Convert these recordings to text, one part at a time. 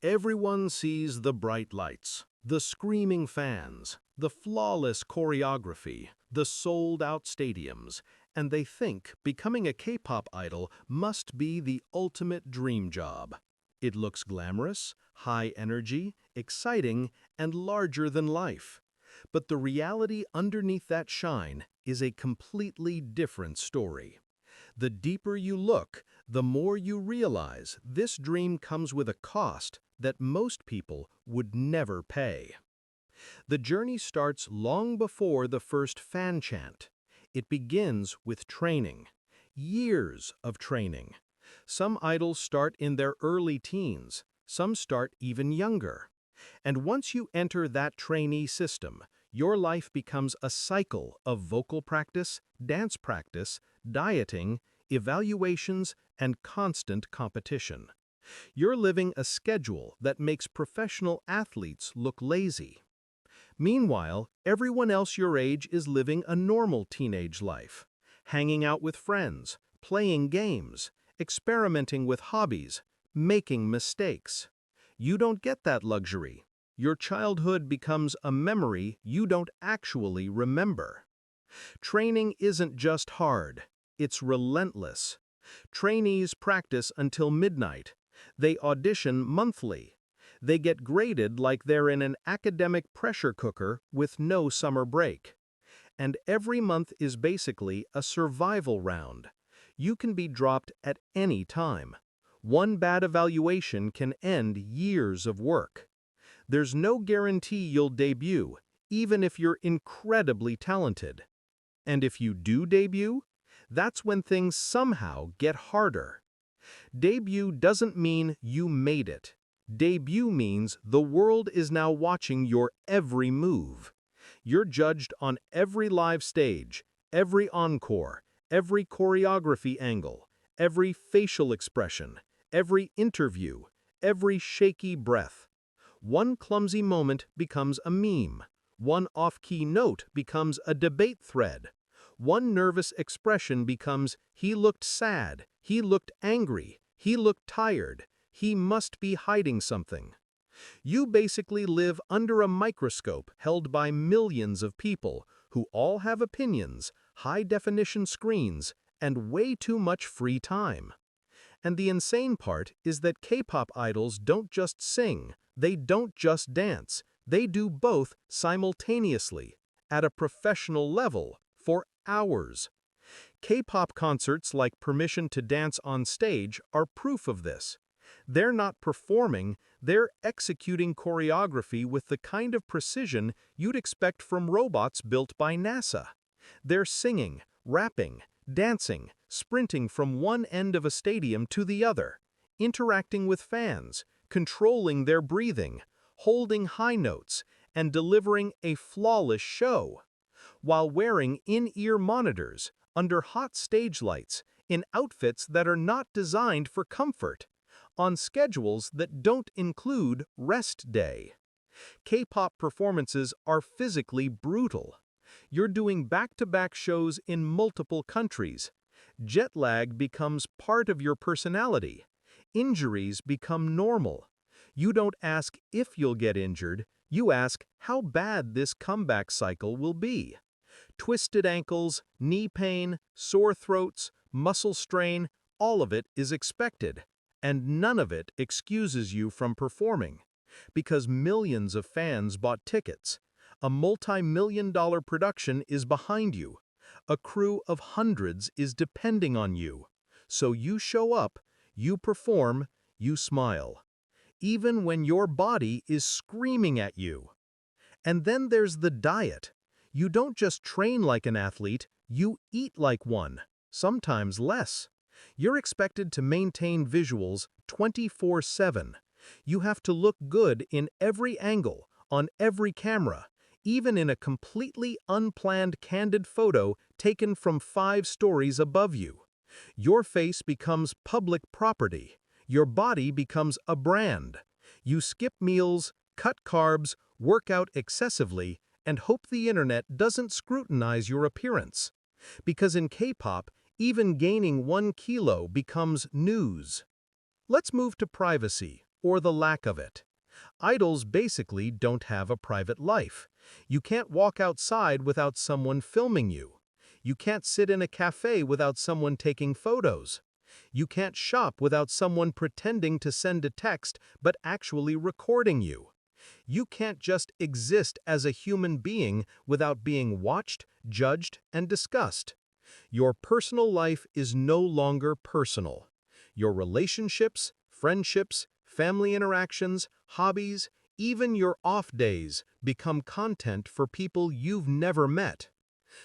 Everyone sees the bright lights, the screaming fans, the flawless choreography, the sold-out stadiums, and they think becoming a K-pop idol must be the ultimate dream job. It looks glamorous, high energy, exciting, and larger than life. But the reality underneath that shine is a completely different story. The deeper you look, the more you realize this dream comes with a cost that most people would never pay. The journey starts long before the first fan chant. It begins with training. Years of training. Some idols start in their early teens, some start even younger. And once you enter that trainee system, your life becomes a cycle of vocal practice, dance practice, dieting, evaluations, and constant competition. You're living a schedule that makes professional athletes look lazy. Meanwhile, everyone else your age is living a normal teenage life, hanging out with friends, playing games, experimenting with hobbies, making mistakes. You don't get that luxury. Your childhood becomes a memory you don't actually remember. Training isn't just hard, it's relentless. Trainees practice until midnight. They audition monthly. They get graded like they're in an academic pressure cooker with no summer break. And every month is basically a survival round. You can be dropped at any time. One bad evaluation can end years of work. There's no guarantee you'll debut, even if you're incredibly talented. And if you do debut, that's when things somehow get harder. Debut doesn't mean you made it. Debut means the world is now watching your every move. You're judged on every live stage, every encore, every choreography angle, every facial expression, every interview, every shaky breath. One clumsy moment becomes a meme. One off-key note becomes a debate thread. One nervous expression becomes, "He looked sad, he looked angry, he looked tired, he must be hiding something." You basically live under a microscope held by millions of people who all have opinions, high-definition screens, and way too much free time. And the insane part is that K-pop idols don't just sing, they don't just dance, they do both simultaneously, at a professional level, for hours. K-pop concerts like Permission to Dance on Stage are proof of this. They're not performing, they're executing choreography with the kind of precision you'd expect from robots built by NASA. They're singing, rapping, dancing, sprinting from one end of a stadium to the other, interacting with fans, controlling their breathing, holding high notes, and delivering a flawless show, while wearing in-ear monitors, under hot stage lights, in outfits that are not designed for comfort, on schedules that don't include rest day. K-pop performances are physically brutal. You're doing back-to-back shows in multiple countries. Jet lag becomes part of your personality. Injuries become normal. You don't ask if you'll get injured, you ask how bad this comeback cycle will be. Twisted ankles, knee pain, sore throats, muscle strain, all of it is expected. And none of it excuses you from performing. Because millions of fans bought tickets. A multi-million-dollar production is behind you. A crew of hundreds is depending on you. So you show up, you perform, you smile. Even when your body is screaming at you. And then there's the diet. You don't just train like an athlete, you eat like one, sometimes less. You're expected to maintain visuals 24/7. You have to look good in every angle, on every camera, even in a completely unplanned candid photo taken from 5 stories above you. Your face becomes public property. Your body becomes a brand. You skip meals, cut carbs, work out excessively, and hope the internet doesn't scrutinize your appearance. Because in K-pop, even gaining 1 kilo becomes news. Let's move to privacy, or the lack of it. Idols basically don't have a private life. You can't walk outside without someone filming you. You can't sit in a cafe without someone taking photos. You can't shop without someone pretending to send a text but actually recording you. You can't just exist as a human being without being watched, judged, and discussed. Your personal life is no longer personal. Your relationships, friendships, family interactions, hobbies, even your off days become content for people you've never met.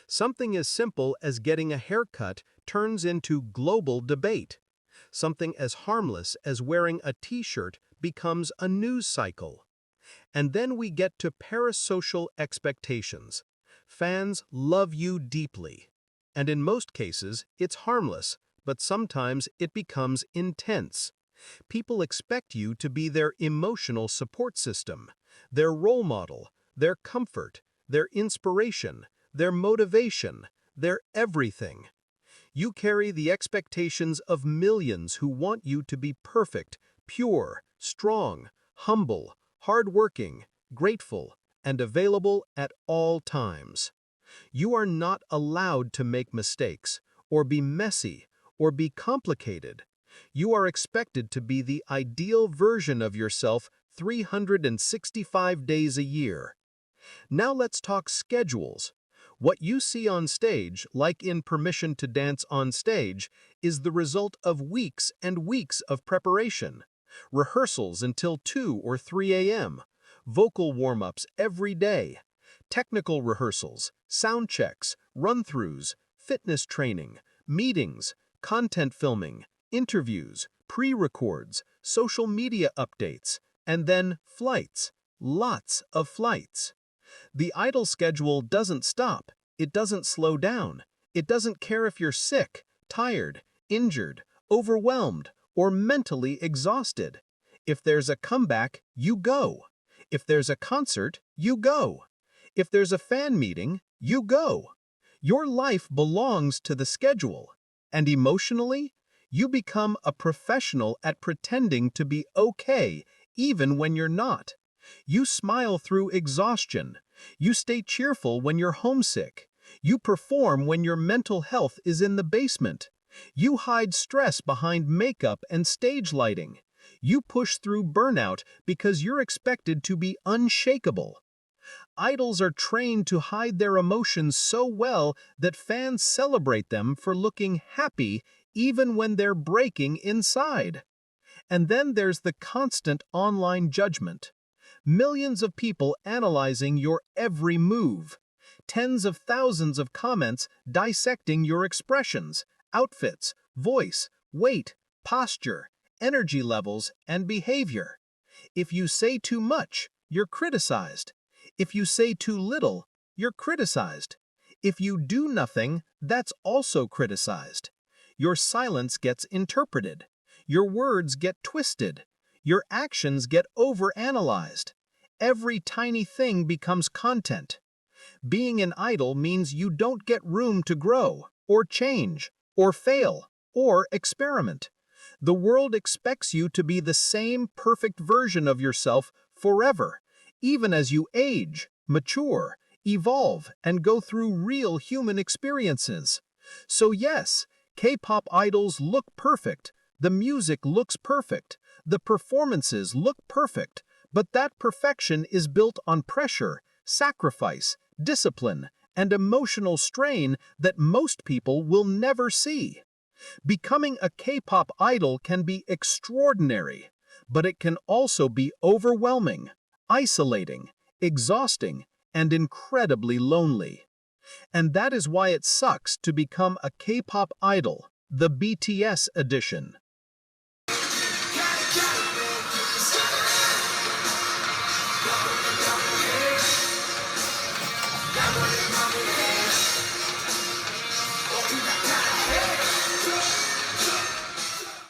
Something as simple as getting a haircut turns into global debate. Something as harmless as wearing a t-shirt becomes a news cycle. And then we get to parasocial expectations. Fans love you deeply. And in most cases, it's harmless, but sometimes it becomes intense. People expect you to be their emotional support system, their role model, their comfort, their inspiration, their motivation, their everything. You carry the expectations of millions who want you to be perfect, pure, strong, humble, hardworking, grateful, and available at all times. You are not allowed to make mistakes, or be messy, or be complicated. You are expected to be the ideal version of yourself 365 days a year. Now let's talk schedules. What you see on stage, like in Permission to Dance on Stage, is the result of weeks and weeks of preparation. Rehearsals until 2 or 3 a.m., vocal warm-ups every day, technical rehearsals, sound checks, run-throughs, fitness training, meetings, content filming, interviews, pre-records, social media updates, and then flights. Lots of flights. The idol schedule doesn't stop, it doesn't slow down, it doesn't care if you're sick, tired, injured, overwhelmed, or mentally exhausted. If there's a comeback, you go. If there's a concert, you go. If there's a fan meeting, you go. Your life belongs to the schedule. And emotionally, you become a professional at pretending to be okay even when you're not. You smile through exhaustion. You stay cheerful when you're homesick. You perform when your mental health is in the basement. You hide stress behind makeup and stage lighting. You push through burnout because you're expected to be unshakable. Idols are trained to hide their emotions so well that fans celebrate them for looking happy even when they're breaking inside. And then there's the constant online judgment. Millions of people analyzing your every move. Tens of thousands of comments dissecting your expressions, outfits, voice, weight, posture, energy levels, and behavior. If you say too much, you're criticized. If you say too little, you're criticized. If you do nothing, that's also criticized. Your silence gets interpreted. Your words get twisted. Your actions get overanalyzed. Every tiny thing becomes content. Being an idol means you don't get room to grow, or change, or fail, or experiment. The world expects you to be the same perfect version of yourself forever, even as you age, mature, evolve, and go through real human experiences. So yes, K-pop idols look perfect, the music looks perfect, the performances look perfect, but that perfection is built on pressure, sacrifice, discipline, and emotional strain that most people will never see. Becoming a K-pop idol can be extraordinary, but it can also be overwhelming, isolating, exhausting, and incredibly lonely. And that is why it sucks to become a K-pop idol, the BTS edition.